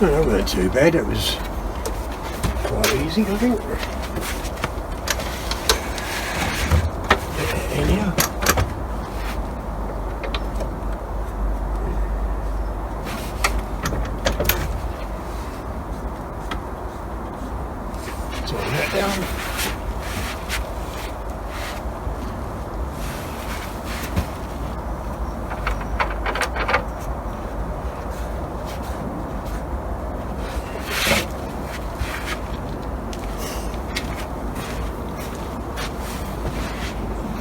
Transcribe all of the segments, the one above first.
No, that wasn't too bad, it was quite easy, I think. Anyhow. Turn that down.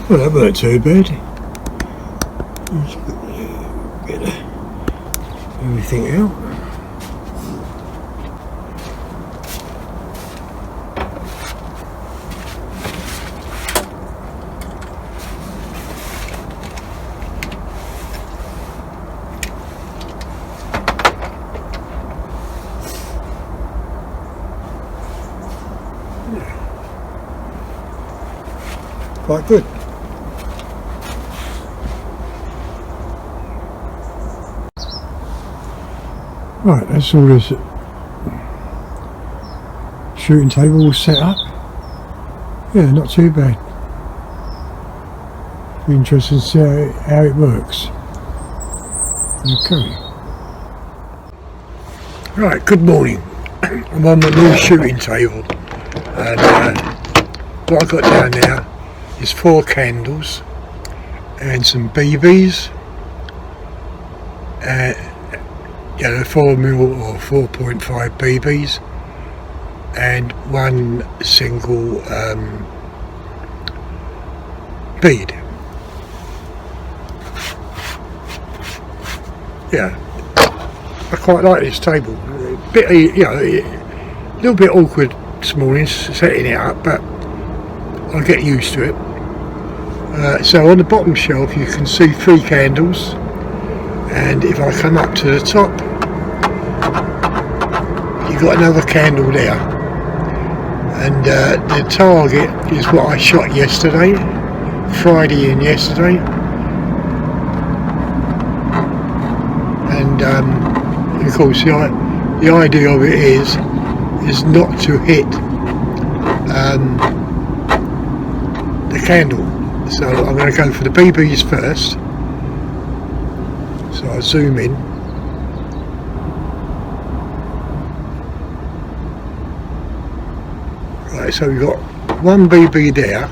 Well, that weren't too bad. Let's get everything out. Quite good. Right, that's all this shooting table all set up. Yeah, not too bad. Be interested to see how it works. Okay. Right, good morning. I'm on the new shooting table, and what I've got down now is 4 candles and some BBs. 4mm or 4.5 BBs and 1 single bead. Yeah, I quite like this table. A bit, a little bit awkward this morning setting it up, but I'll get used to it. So on the bottom shelf you can see 3 candles, and if I come up to the top, you've got another candle there, and the target is what I shot yesterday, Friday and yesterday, and of course the idea of it is not to hit the candle. So I'm going to go for the BBs first. So I'll zoom in. Right, so we've got 1 BB there,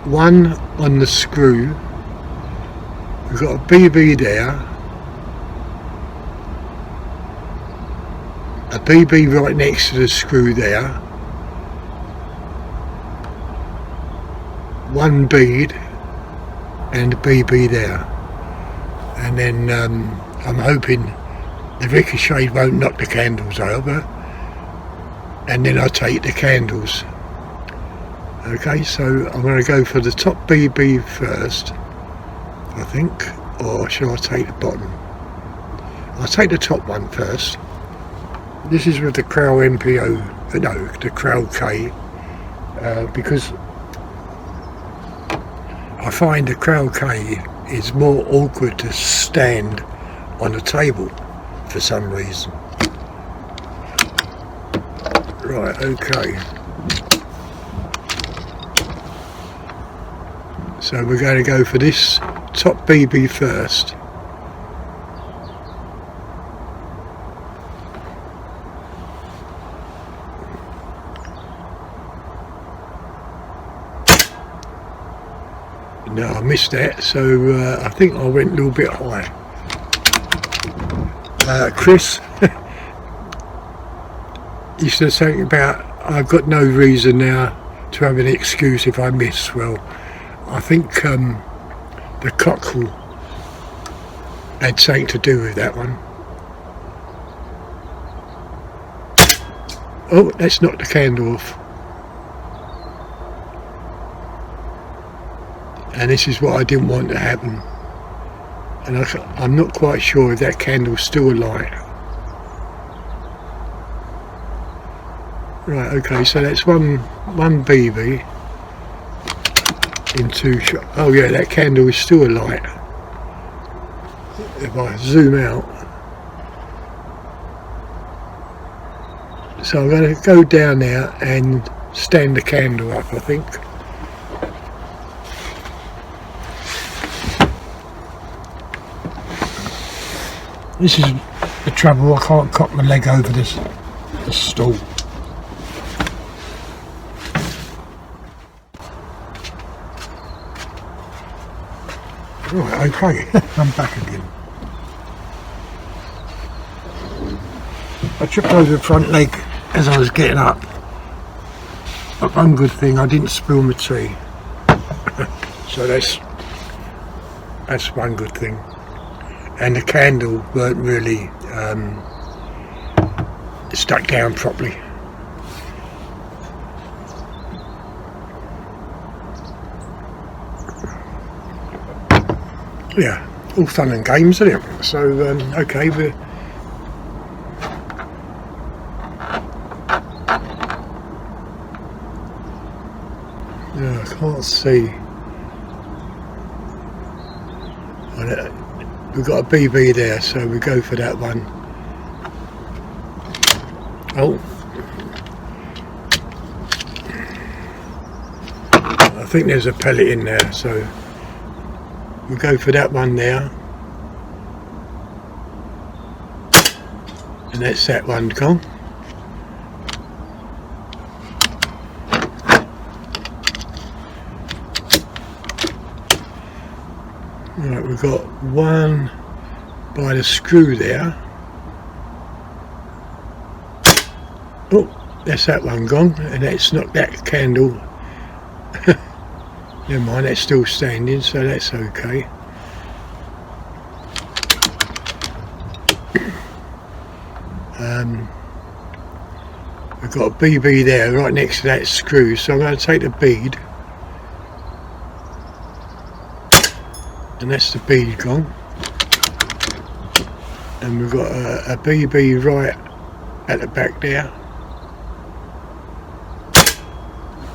1 on the screw, we've got a BB there, a BB right next to the screw there, 1 bead and a BB there, and then I'm hoping the ricochet won't knock the candles over, and then I take the candles. Okay, so I'm going to go for the top BB first, I think, or shall I take the bottom? I'll take the top one first. This is with the Crow MPO, no, the Crow K, because I find the Crow K is more awkward to stand on the table for some reason. Right, okay. So we're going to go for this top BB first. No, I missed that, so I think I went a little bit high. Chris used to say about, I've got no reason now to have an excuse if I miss. Well, I think the cockerel had something to do with that one. Oh, let's knock the candle off. And this is what I didn't want to happen. And I'm not quite sure if that candle's still alight. Right, okay, so that's one BB in 2 shots. Oh yeah, that candle is still alight. If I zoom out. So I'm going to go down there and stand the candle up, I think. This is the trouble, I can't cock my leg over this stool. Right, okay, I'm back again. I tripped over the front leg as I was getting up. But one good thing, I didn't spill my tea. So that's one good thing. And the candle weren't really stuck down properly. Yeah, all fun and games, isn't it? So, okay, we're... Yeah, I can't see. We've got a BB there, so we go for that one. Oh. I think there's a pellet in there, so we'll go for that one there. And that's that one gone. Right, we've got one by the screw there. Oh, that's that one gone, and that's not that candle. Never mind, that's still standing, so that's okay. We've got a BB there right next to that screw, so I'm going to take the bead. And that's the bead gone. And we've got a BB right at the back there.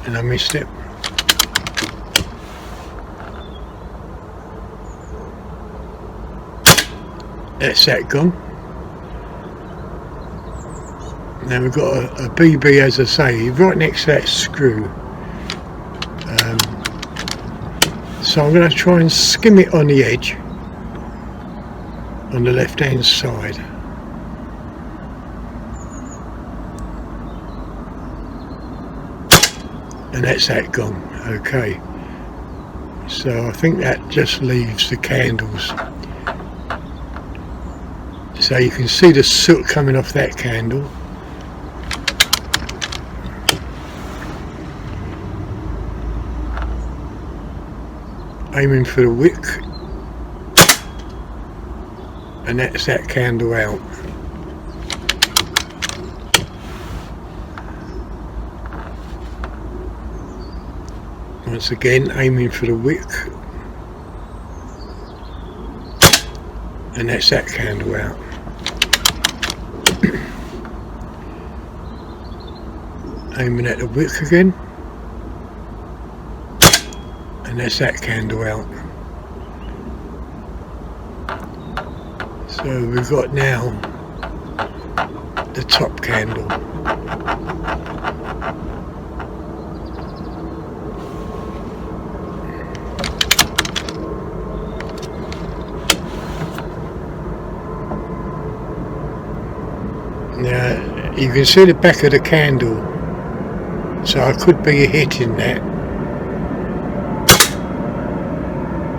And I missed it. That's that gone. Now we've got a BB, as I say, right next to that screw. So I'm going to try and skim it on the edge, on the left hand side. And that's that gone, okay. So I think that just leaves the candles. So you can see the soot coming off that candle. Aiming for the wick, and that's that candle out. Once again, aiming for the wick, and that's that candle out. Aiming at the wick again, and that's that candle out. So So we've got now the top candle. Now you can see the back of the candle, so I could be hitting that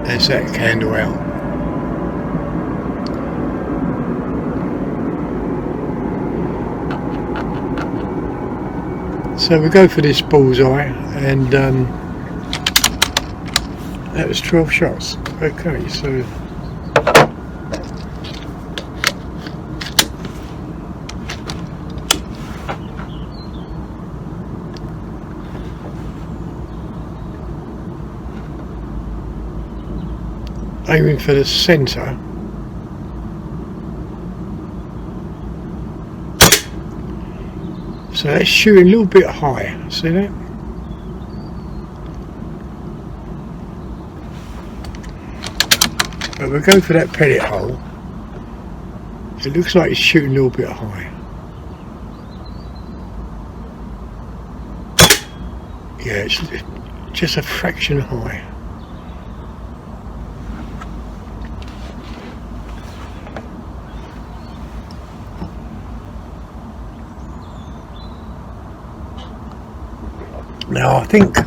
as that candle out. So we go for this bullseye, and that was 12 shots. Okay, so aiming for the centre. So that's shooting a little bit high, see that? But we'll go for that pellet hole. It looks like it's shooting a little bit high. Yeah, it's just a fraction high. Now I think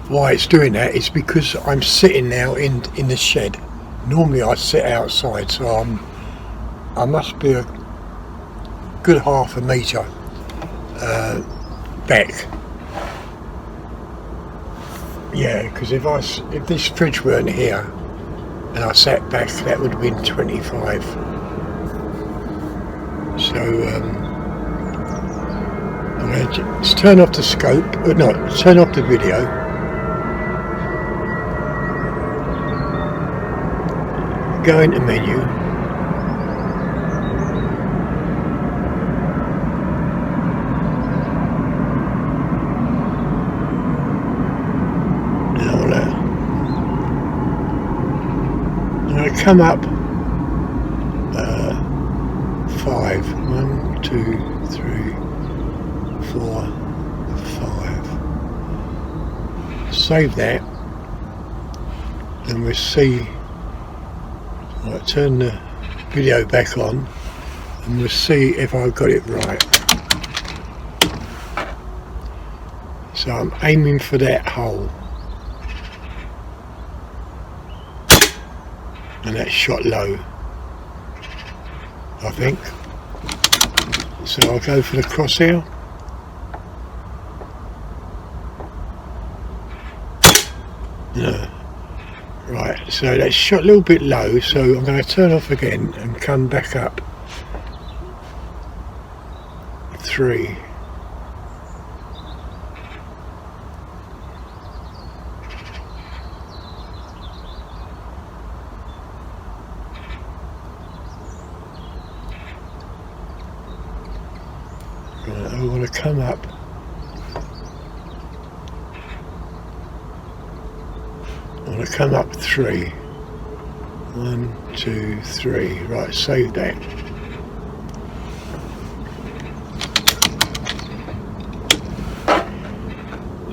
why it's doing that is because I'm sitting now in the shed. Normally I sit outside, so I must be a good half a metre back. Yeah, because if this fridge weren't here and I sat back, that would have been 25. So I'm going to just turn off the scope, or not, turn off the video. Go into menu. Now I'm going to come up 5. 1, 2, 3, 4, 5. Save that, and we'll see. I'll turn the video back on and we'll see if I got it right. So I'm aiming for that hole, and that's shot low, I think. So I'll go for the crosshair. No. Right, so that's shot a little bit low, so I'm going to turn off again and come back up 3. Right, I want to come up. I want to come up 3. 1, 2, 3. Right, save that.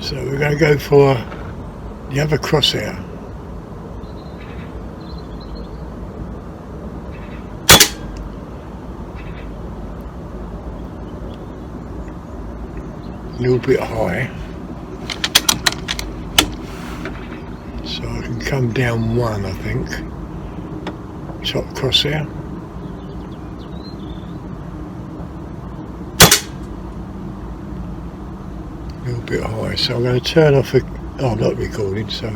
So we're going to go for the other crosshair. A little bit high. So I can come down 1, I think. Top crosshair. A little bit high. So I'm going to turn off. Oh, I'm not recording, so.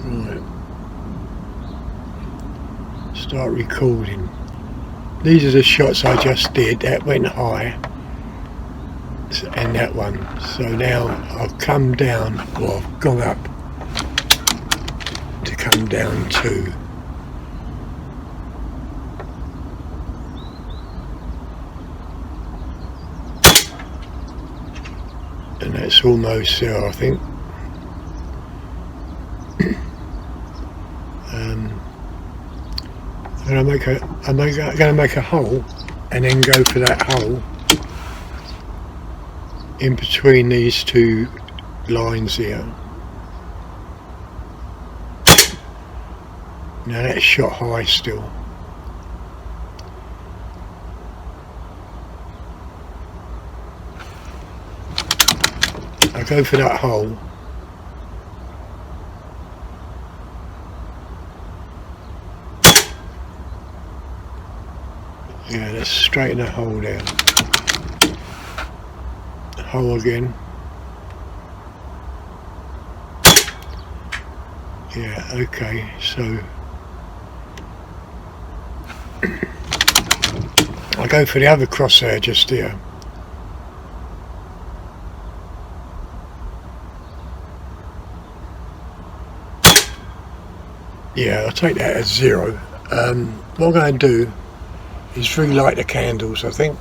Right. Start recording. These are the shots I just did. That went high, and that one. So now I've come down, or I've gone up to come down 2. That's almost there, I think. And I'm going to make a hole and then go for that hole in between these two lines here. Now that's shot high still. I go for that hole. Yeah, let's straighten that hole down. Hole again. Yeah, okay, so I go for the other crosshair just here. Yeah, I'll take that as 0. What I'm going to do is relight the candles, I think.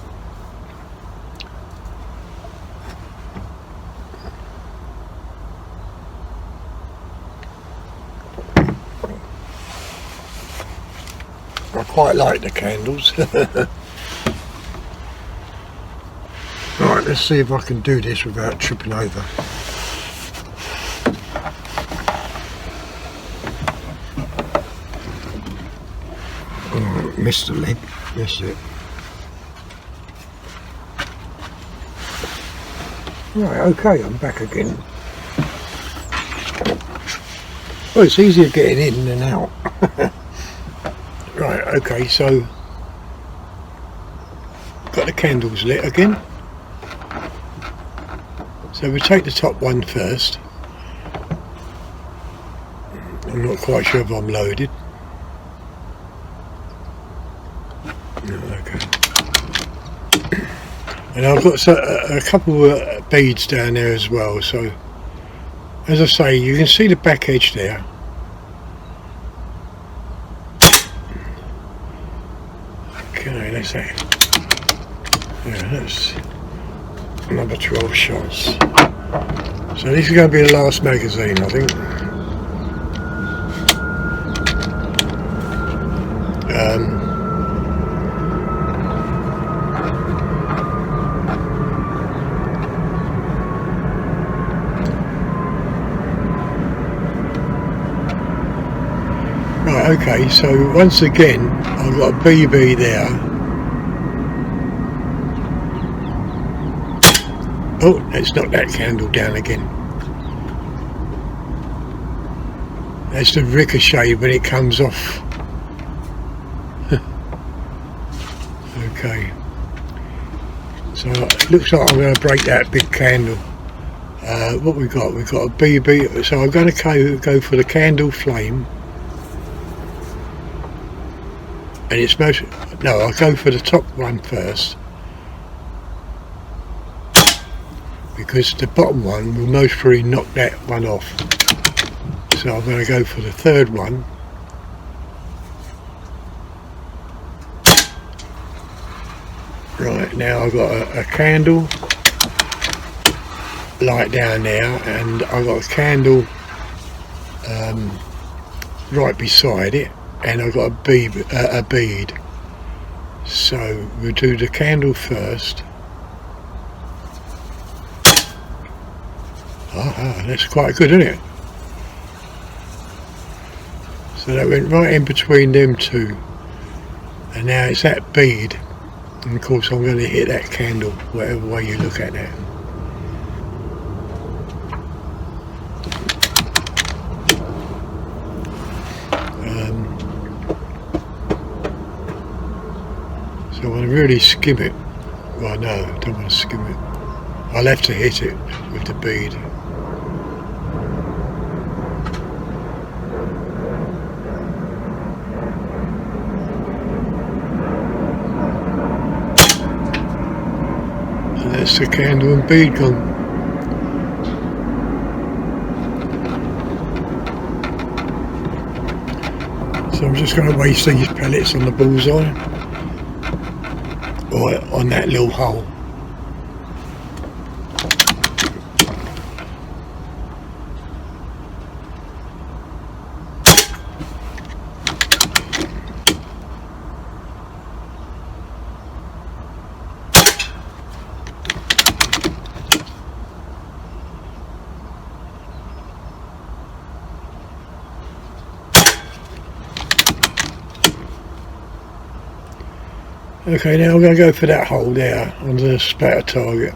I quite like the candles. Right, let's see if I can do this without tripping over. Oh, missed the lid. Missed it. Right, okay, I'm back again. Well, it's easier getting in than out. Right, okay, so got the candles lit again. So we take the top one first. I'm not quite sure if I'm loaded. No, okay. And I've got a couple of beads down there as well, so as I say, you can see the back edge there. Okay, that's that. Yeah, that's another 12 shots. So this is going to be the last magazine, I think. Right, okay, so once again I've got a BB there. Oh, let's knock that candle down again. That's the ricochet when it comes off. Okay. So it looks like I'm going to break that big candle. What we got? We've got a BB. So I'm going to go for the candle flame. And it's most... No, I'll go for the top one first. Because the bottom one will most probably knock that one off. So I'm going to go for the third one. Right, now I've got a candle light down there, and I've got a candle right beside it, and I've got a bead. So we'll do the candle first. Aha, that's quite good, isn't it? So that went right in between them two, and now it's that bead, and of course I'm going to hit that candle whatever way you look at that. So I want to really skim it. Well, no, I don't want to skim it. I'll have to hit it with the bead. And that's the candle and bead gone. So I'm just going to waste these pellets on the bullseye, or on that little hole. Okay, now I'm going to go for that hole there on the spatter target.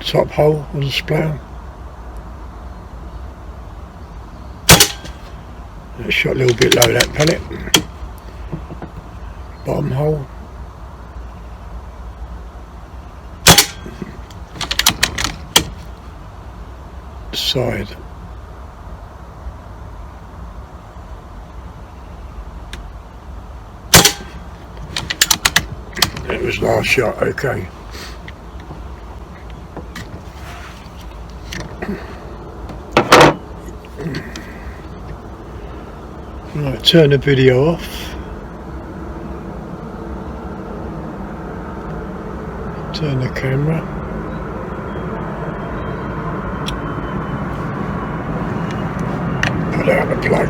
Top hole on the splatter. That shot a little bit low, that pellet. Bottom hole. Side. That was last shot, okay. Right, turn the video off. Turn the camera. Put out the plug.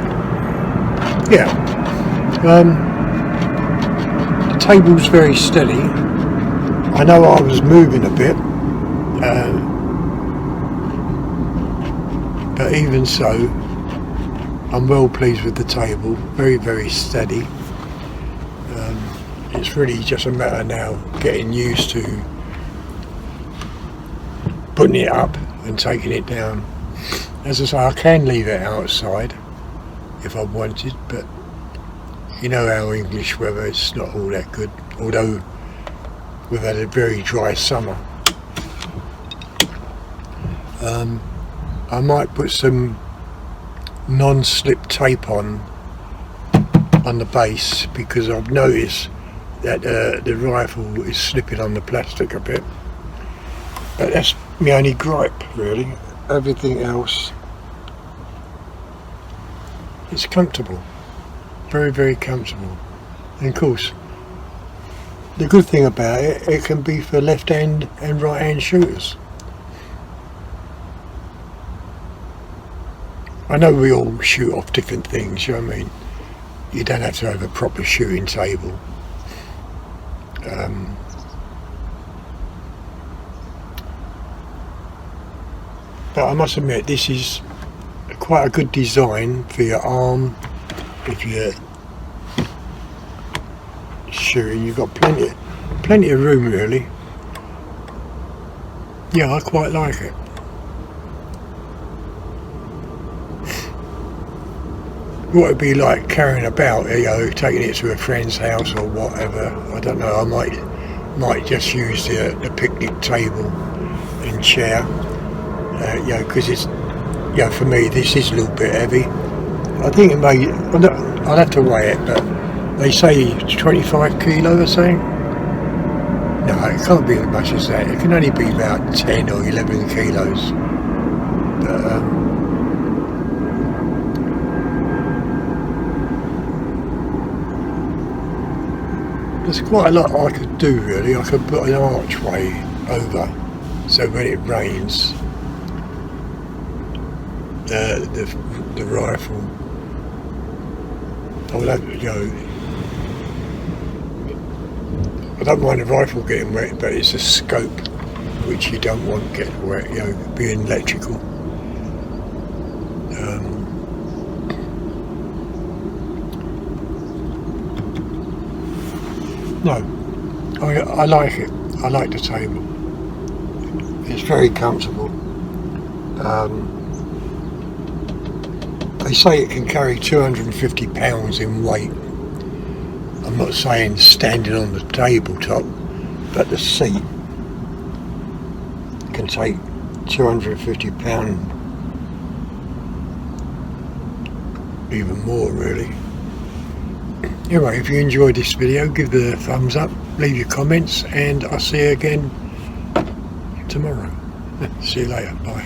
Yeah. The table's very steady. I know I was moving a bit. But even so, I'm well pleased with the table. Very, very steady. It's really just a matter now getting used to putting it up and taking it down. As I say, I can leave it outside if I wanted, but you know our English weather is not all that good, although we've had a very dry summer. I might put some non-slip tape on the base, because I've noticed that the rifle is slipping on the plastic a bit, but that's my only gripe really. Everything else is comfortable, very, very comfortable. And of course the good thing about it, it can be for left hand and right hand shooters. I know we all shoot off different things, you know what I mean? You don't have to have a proper shooting table. But I must admit, this is quite a good design for your arm. If you're shooting, you've got plenty of room really. Yeah, I quite like it. What it'd be like carrying about, you know, taking it to a friend's house or whatever. I don't know. I might just use the picnic table and chair. You know, because it's, you know, for me this is a little bit heavy. I think it may. I'll have to weigh it, but they say it's 25 kilo or something. No, it can't be as much as that. It can only be about 10 or 11 kilos. But there's quite a lot I could do really. I could put an archway over, so when it rains, the rifle, I would have, you know, I don't mind the rifle getting wet, but it's a scope which you don't want getting wet, you know, being electrical. No, I like it. I like the table. It's very comfortable. They say it can carry 250 pounds in weight. I'm not saying standing on the tabletop, but the seat can take 250 pounds, even more really. Anyway, if you enjoyed this video, give it a thumbs up, leave your comments, and I'll see you again tomorrow. See you later, bye.